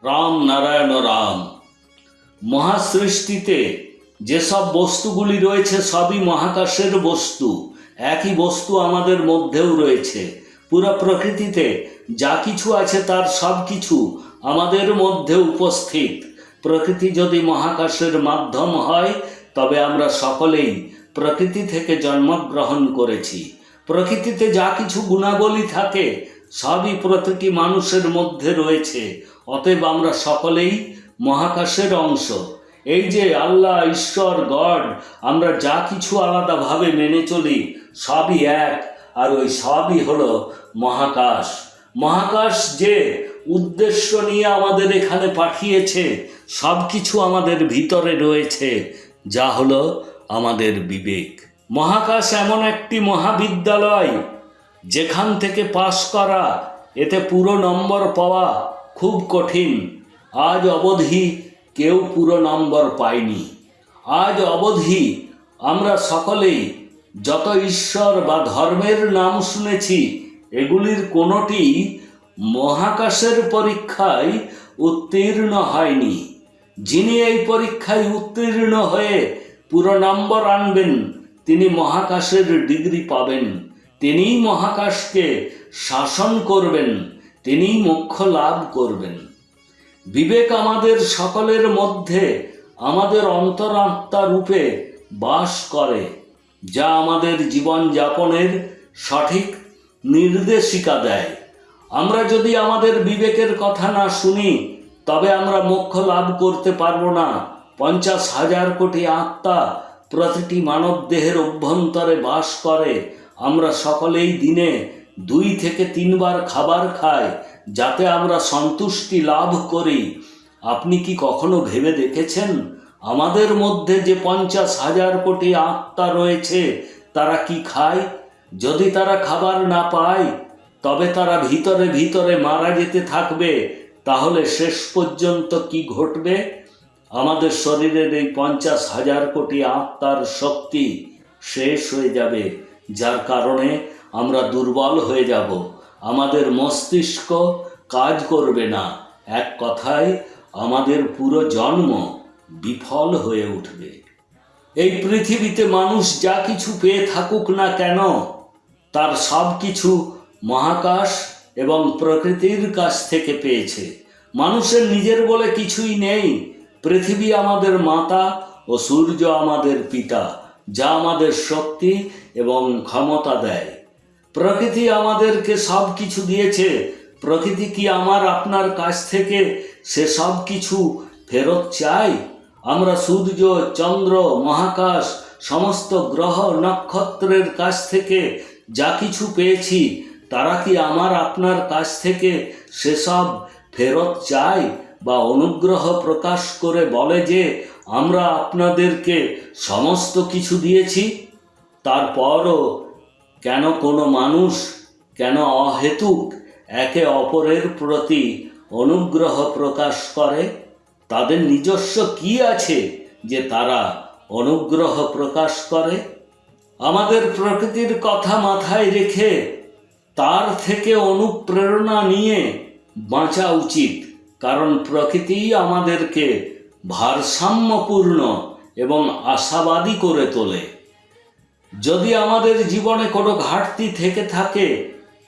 রাম নারায়ণ রাম। মহাসৃষ্টিতে যেসব বস্তুগুলি রয়েছে সবই মহাকাশের বস্তু। একই বস্তু আমাদের মধ্যেও রয়েছে। পুরো প্রকৃতিতে যা কিছু আছে তার সব কিছু আমাদের মধ্যে উপস্থিত। প্রকৃতি যদি মহাকাশের মাধ্যম হয় তবে আমরা সকলেই প্রকৃতি থেকে জন্মগ্রহণ করেছি। প্রকৃতিতে যা কিছু গুণাবলী থাকে সবই প্রতিটি মানুষের মধ্যে রয়েছে। অতএব আমরা সকলেই মহাকাশের অংশ। এই যে আল্লাহ, ঈশ্বর, গড, আমরা যা কিছু আলাদাভাবে মেনে চলি সবই এক, আর ওই সবই হলো মহাকাশ। মহাকাশ যে উদ্দেশ্য নিয়ে আমাদের এখানে পাঠিয়েছে সব কিছু আমাদের ভিতরে রয়েছে, যা হলো আমাদের বিবেক। মহাকাশ এমন একটি মহাবিদ্যালয় যেখান থেকে পাশ করা, এতে পুরো নম্বর পাওয়া খুব কঠিন। আজ অবধি কেউ পুরো নম্বর পায়নি। আজ অবধি আমরা সকলেই যত ঈশ্বর বা ধর্মের নাম শুনেছি এগুলির কোনোটি মহাকাশের পরীক্ষায় উত্তীর্ণ হয়নি। যিনি এই পরীক্ষায় উত্তীর্ণ হয়ে পুরো নম্বর আনবেন তিনি মহাকাশের ডিগ্রি পাবেন, তিনিই মহাকাশকে শাসন করবেন, তিনিই মোক্ষ লাভ করবেন। বিবেক আমাদের সকলের মধ্যে আমাদের অন্তরাত্মা রূপে বাস করে, যা আমাদের জীবনযাপনের সঠিক নির্দেশিকা দেয়। আমরা যদি আমাদের বিবেকের কথা না শুনি তবে আমরা মোক্ষ লাভ করতে পারবো না। 50,000 কোটি আত্মা প্রতিটি মানব দেহের অভ্যন্তরে বাস করে। আমরা সকলেই দিনে 2 থেকে 3 বার খাবার খাই যাতে আমরা সন্তুষ্টি লাভ করি। আপনি কি কখনো ভেবে দেখেছেন আমাদের মধ্যে যে 50,000 কোটি আত্মা রয়েছে তারা কি খায়? যদি তারা খাবার না পায় তবে তারা ভিতরে ভিতরে মারা যেতে থাকবে। তাহলে শেষ পর্যন্ত কি ঘটবে? আমাদের শরীরের এই 50,000 কোটি আত্মার শক্তি শেষ হয়ে যাবে, যার কারণে আমরা দুর্বল হয়ে যাব। আমাদের মস্তিষ্ক কাজ করবে না। এক কথায় আমাদের পুরো জন্ম বিফল হয়ে উঠবে। এই পৃথিবীতে মানুষ যা কিছু পেয়ে থাকুক না কেন তার সব কিছু মহাকাশ এবং প্রকৃতির কাছ থেকে পেয়েছে। মানুষের নিজের বলে কিছুই নেই। পৃথিবী আমাদের মাতা ও সূর্য আমাদের পিতা, যা আমাদের শক্তি এবং ক্ষমতা দেয়। প্রকৃতি আমাদেরকে সব কিছু দিয়েছে। প্রকৃতি কি আমার আপনার কাছ থেকে সে সব কিছু ফেরত চায়? আমরা সূর্য, চন্দ্র, মহাকাশ, সমস্ত গ্রহ নক্ষত্রের কাছ থেকে যা কিছু পেয়েছি তারা কি আমার আপনার কাছ থেকে সেসব ফেরত চায় বা অনুগ্রহ প্রকাশ করে বলে যে আমরা আপনাদেরকে সমস্ত কিছু দিয়েছি? তারপরও কেন কোনো মানুষ কেন অহেতুক একে অপরের প্রতি অনুগ্রহ প্রকাশ করে? তাদের নিজস্ব কি আছে যে তারা অনুগ্রহ প্রকাশ করে? আমাদের প্রকৃতির কথা মাথায় রেখে তার থেকে অনুপ্রেরণা নিয়ে বাঁচা উচিত, কারণ প্রকৃতিই আমাদেরকে ভারসাম্যপূর্ণ এবং আশাবাদী করে তোলে। যদি আমাদের জীবনে কোনো ঘাটতি থেকে থাকে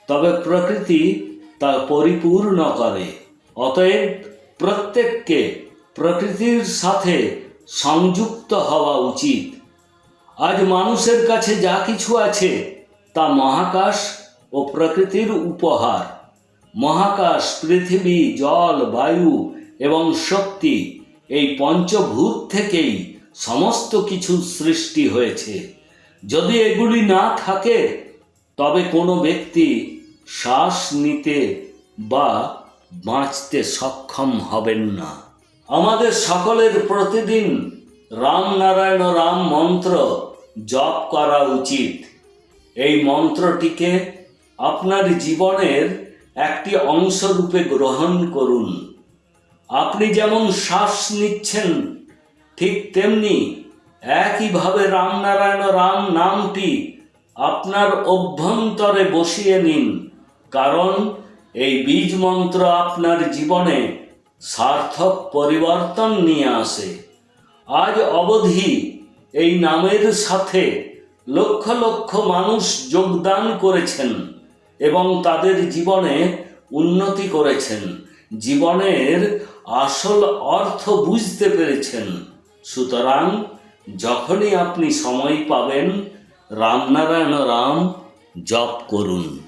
তবে প্রকৃতি তা পরিপূর্ণ করে। অতএব প্রত্যেককে প্রকৃতির সাথে সংযুক্ত হওয়া উচিত। আজ মানুষের কাছে যা কিছু আছে তা মহাকাশ ও প্রকৃতির উপহার। মহাকাশ, পৃথিবী, জল, বায়ু এবং শক্তি, এই পঞ্চভূত থেকেই সমস্ত কিছু সৃষ্টি হয়েছে। যদি এগুলি না থাকে তবে কোনো ব্যক্তি শ্বাস নিতে বা বাঁচতে সক্ষম হবেন না। আমাদের সকলের প্রতিদিন রাম নারায়ণ রাম মন্ত্র জপ করা উচিত। এই মন্ত্রটিকে আপনার জীবনের একটি অংশরূপে গ্রহণ করুন। আপনি যেমন শ্বাস নিচ্ছেন ঠিক তেমনি একইভাবে রাম নারায়ণ রাম নামটি আপনার অভ্যন্তরে বসিয়ে নিন, কারণ এই বীজ মন্ত্র আপনার জীবনে সার্থক পরিবর্তন নিয়ে আসে। আজ অবধি এই নামের সাথে লক্ষ লক্ষ মানুষ যোগদান করেছেন এবং তাদের জীবনে উন্নতি করেছেন, জীবনের আসল অর্থ বুঝতে পেরেছেন। সুতরাং যখনই আপনি সময় পাবেন রামনারায়ণ রাম জপ করুন।